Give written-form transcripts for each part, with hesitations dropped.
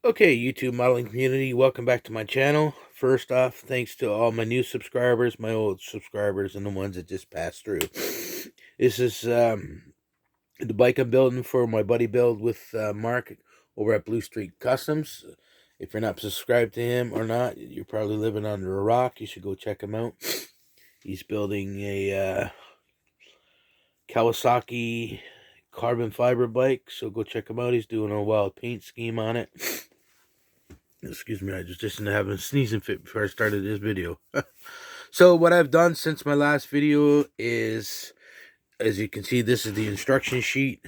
Okay, YouTube modeling community, welcome back to my channel. First off, thanks to all my new subscribers, my old subscribers, and the ones that just passed through. This is the bike I'm building for my buddy build with Marc over at Blue Streek Customs. If you're not subscribed to him or not, you're probably living under a rock. You should go check him out. He's building a Kawasaki carbon fiber bike, so go check him out. He's doing a wild paint scheme on it. Excuse me, I just didn't have a sneezing fit before I started this video. So what I've done since my last video is, as you can see, this is the instruction sheet.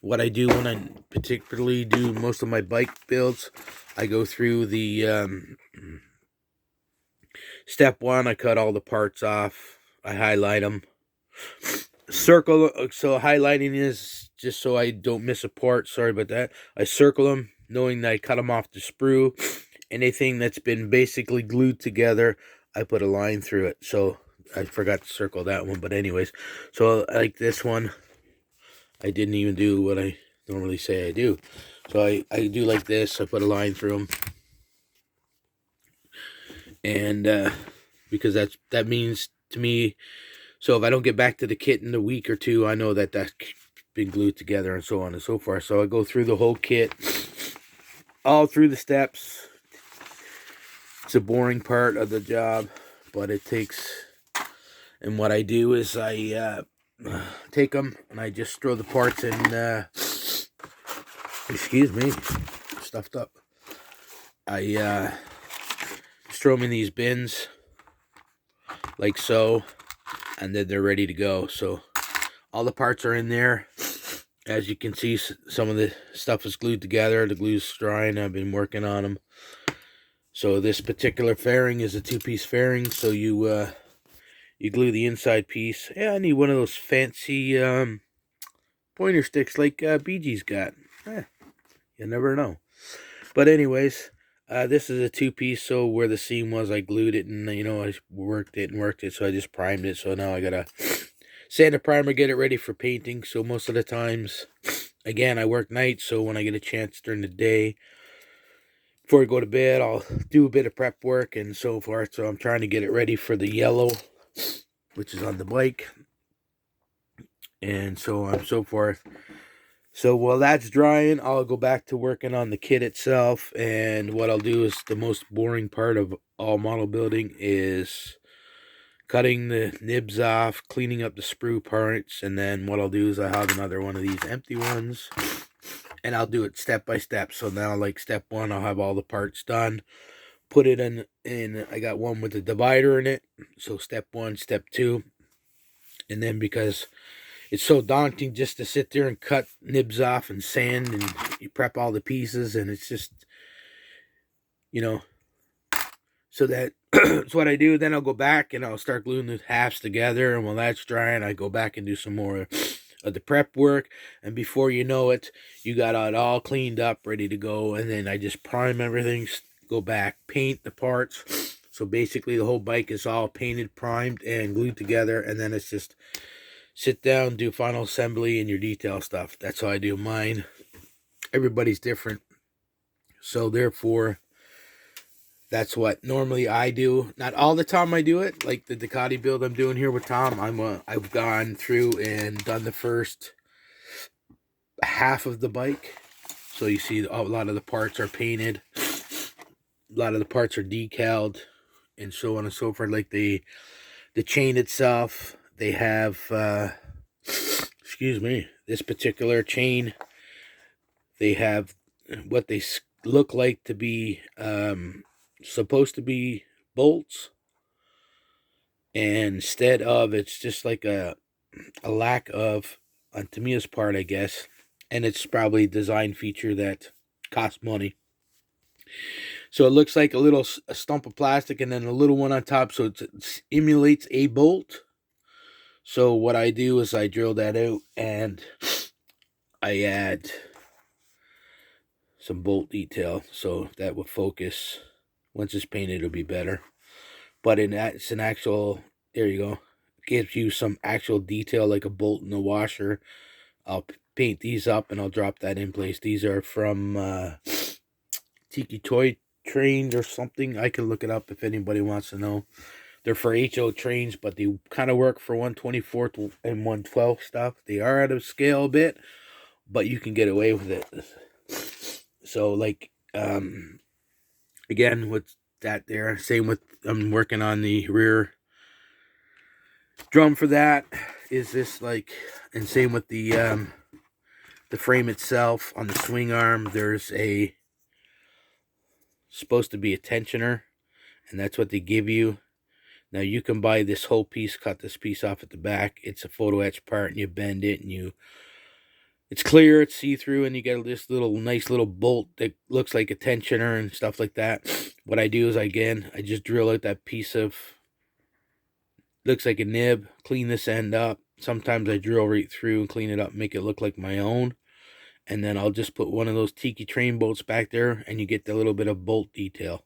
What I do when I particularly do most of my bike builds, I go through the step one, I cut all the parts off, I highlight them. Circle, so highlighting is just so I don't miss a part, sorry about that. I circle them, knowing that I cut them off the sprue. Anything that's been basically glued together, I put a line through it. So I forgot to circle that one, but anyways, so like this one, I didn't even do what I normally say I do. So I do like this, I put a line through them. And because that means to me, so if I don't get back to the kit in a week or two, I know that that's been glued together and so on and so forth. So I go through the whole kit, all through the steps. It's a boring part of the job, but it takes, and what I do is I take them and I just throw the parts in, excuse me, stuffed up. I just throw them in these bins, like so, and then they're ready to go. So all the parts are in there. As you can see, some of the stuff is glued together. The glue's drying. I've been working on them. So this particular fairing is a two-piece fairing. So you glue the inside piece. Yeah, I need one of those fancy pointer sticks like BG's got. You never know. But anyways, this is a two-piece. So where the seam was, I glued it, and I worked it. So I just primed it. So now I gotta sand a primer, get it ready for painting. So most of the times, again, I work nights. So when I get a chance during the day, before I go to bed, I'll do a bit of prep work and so forth. So I'm trying to get it ready for the yellow, which is on the bike, and so on and so forth. So while that's drying, I'll go back to working on the kit itself. And what I'll do is the most boring part of all model building is cutting the nibs off, cleaning up the sprue parts, and then what I'll do is I have another one of these empty ones, and I'll do it step by step. So now, like step one, I'll have all the parts done, put it in I got one with a divider in it. So step one, step two, and then because it's so daunting just to sit there and cut nibs off and sand, and you prep all the pieces, and it's just, so that's what I do. Then I'll go back and I'll start gluing the halves together, and while that's drying, I go back and do some more of the prep work, and before you know it, you got it all cleaned up, ready to go. And then I just prime everything, go back, paint the parts. So basically the whole bike is all painted, primed, and glued together, and then it's just sit down, do final assembly and your detail stuff. That's how I do mine. Everybody's different, so therefore that's what normally I do. Not all the time I do it. Like the Ducati build I'm doing here with Tom, I've gone through and done the first half of the bike. So you see a lot of the parts are painted, a lot of the parts are decaled, and so on and so forth. Like the chain itself, they have excuse me, this particular chain, they have what they look like to be supposed to be bolts, and instead of, it's just like a lack of, on Tamiya's part, I guess, and it's probably a design feature that costs money. So it looks like a stump of plastic and then a little one on top, so it emulates a bolt. So what I do is I drill that out and I add some bolt detail, so that will focus. Once it's painted, it'll be better. But it's an actual, there you go. It gives you some actual detail like a bolt in the washer. I'll paint these up and I'll drop that in place. These are from Tiki Toy trains or something. I can look it up if anybody wants to know. They're for HO trains, but they kind of work for 124th and 112 stuff. They are out of scale a bit, but you can get away with it. So, like, again, with that there, same with, I'm working on the rear drum for that. Is this like, and same with the frame itself on the swing arm. There's supposed to be a tensioner, and that's what they give you. Now you can buy this whole piece, cut this piece off at the back. It's a photo etch part, and you bend it, and it's clear, it's see-through, and you get this nice little bolt that looks like a tensioner and stuff like that. What I do is, again, I just drill out that piece of, looks like a nib, clean this end up. Sometimes I drill right through and clean it up, make it look like my own. And then I'll just put one of those Tiki train bolts back there, and you get the little bit of bolt detail.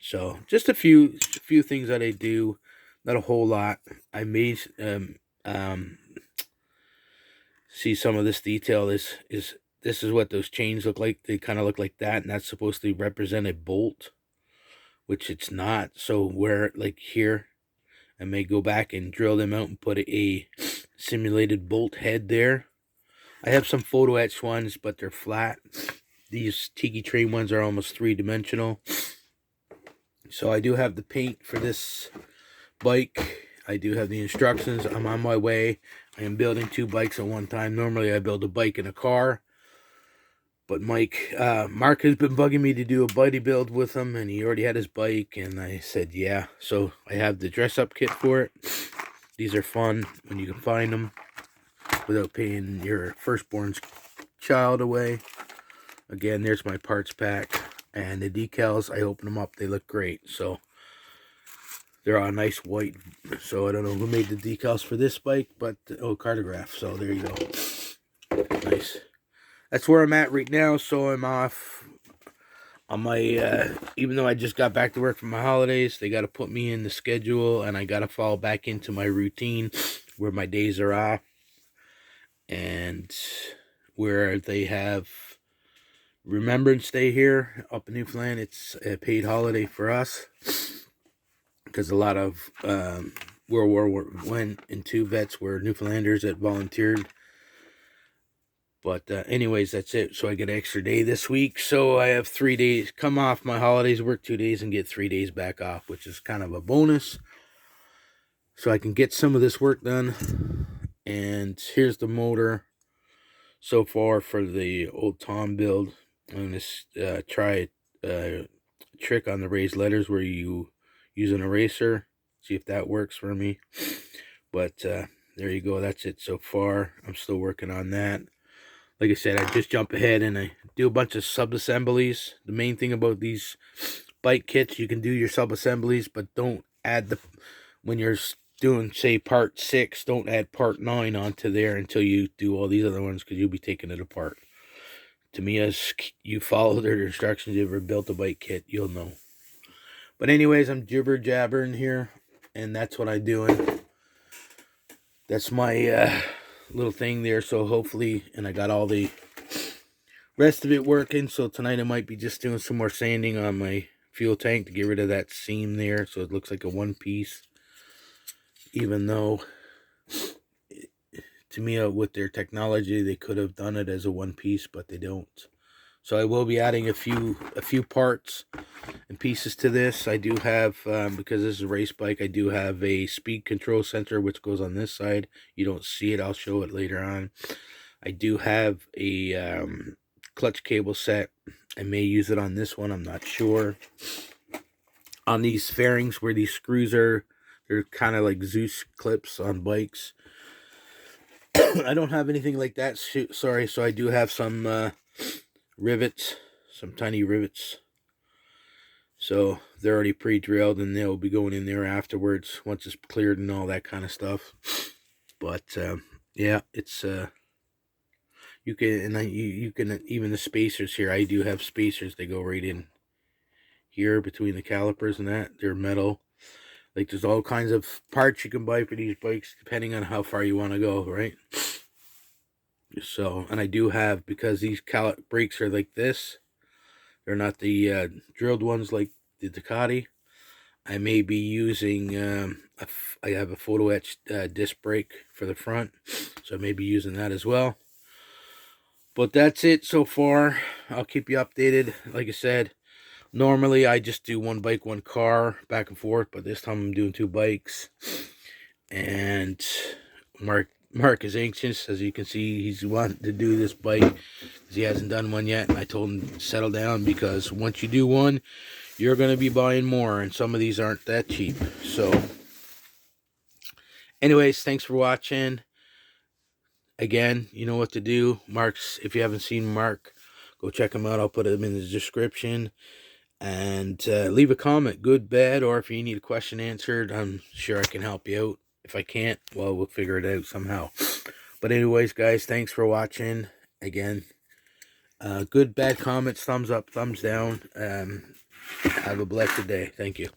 So just a few things that I do, not a whole lot. I may see some of this detail. This is what those chains look like. They kind of look like that, and that's supposed to represent a bolt, which it's not. So where, like here, I may go back and drill them out and put a simulated bolt head there. I have some photo etched ones, but they're flat. These Tiki train ones are almost 3-dimensional. So I do have the paint for this bike. I do have the instructions. I'm on my way. I am building 2 bikes at one time. Normally I build a bike and a car. But Marc has been bugging me to do a buddy build with him, and he already had his bike, and I said yeah. So I have the dress-up kit for it. These are fun when you can find them without paying your firstborn's child away. Again, there's my parts pack. And the decals, I open them up, they look great. So they're all nice white. So I don't know who made the decals for this bike, but Cartograph. So there you go. Nice. That's where I'm at right now. So I'm off on my, even though I just got back to work for my holidays, they got to put me in the schedule, and I got to fall back into my routine where my days are off. And where they have Remembrance Day here up in Newfoundland. It's a paid holiday for us because a lot of World War I and II vets were Newfoundlanders that volunteered. But anyways, that's it. So I get an extra day this week. So I have 3 days, come off my holidays, work 2 days, and get 3 days back off, which is kind of a bonus. So I can get some of this work done. And here's the motor so far for the old Tom build. I'm going to try a trick on the raised letters where you use an eraser. See if that works for me. But there you go. That's it so far. I'm still working on that. Like I said, I just jump ahead and I do a bunch of sub-assemblies. The main thing about these bike kits, you can do your sub-assemblies, but don't add when you're doing, say, part 6, don't add part 9 onto there until you do all these other ones, because you'll be taking it apart. To me, as you follow their instructions, you ever built a bike kit, you'll know. But anyways, I'm jibber-jabbering here, and that's what I'm doing. That's my little thing there, so hopefully, and I got all the rest of it working, so tonight I might be just doing some more sanding on my fuel tank to get rid of that seam there, so it looks like a one piece, even though to me, with their technology, they could have done it as a one piece, but they don't. So I will be adding a few parts and pieces to this. I do have, because this is a race bike, I do have a speed control sensor which goes on this side. You don't see it, I'll show it later on. I do have a clutch cable set. I may use it on this one, I'm not sure. On these fairings where these screws are, they're kind of like Zeus clips on bikes. I don't have anything like that, sorry, so I do have some rivets, some tiny rivets. So they're already pre-drilled, and they'll be going in there afterwards once it's cleared and all that kind of stuff. But yeah, it's you can, and you can, even the spacers here, I do have spacers. They go right in here between the calipers and that. They're metal. Like, there's all kinds of parts you can buy for these bikes depending on how far you want to go, right? So, and I do have, because these brakes are like this, They're not the drilled ones like the Ducati. I may be using, I have a photo etched disc brake for the front, so I may be using that as well. But that's it so far. I'll keep you updated. Like I said, normally I just do one bike, one car, back and forth, but this time I'm doing 2 bikes. And Mark is anxious. As you can see, he's wanting to do this bike because he hasn't done one yet. And I told him to settle down, because once you do one, you're going to be buying more, and some of these aren't that cheap. So anyways, thanks for watching. Again, you know what to do. Mark's, if you haven't seen Mark, go check him out. I'll put him in the description. And leave a comment, good, bad, or if you need a question answered, I'm sure I can help you out. If I can't, well, we'll figure it out somehow. But anyways, guys, thanks for watching. Again, good, bad comments, thumbs up, thumbs down. Have a blessed day. Thank you.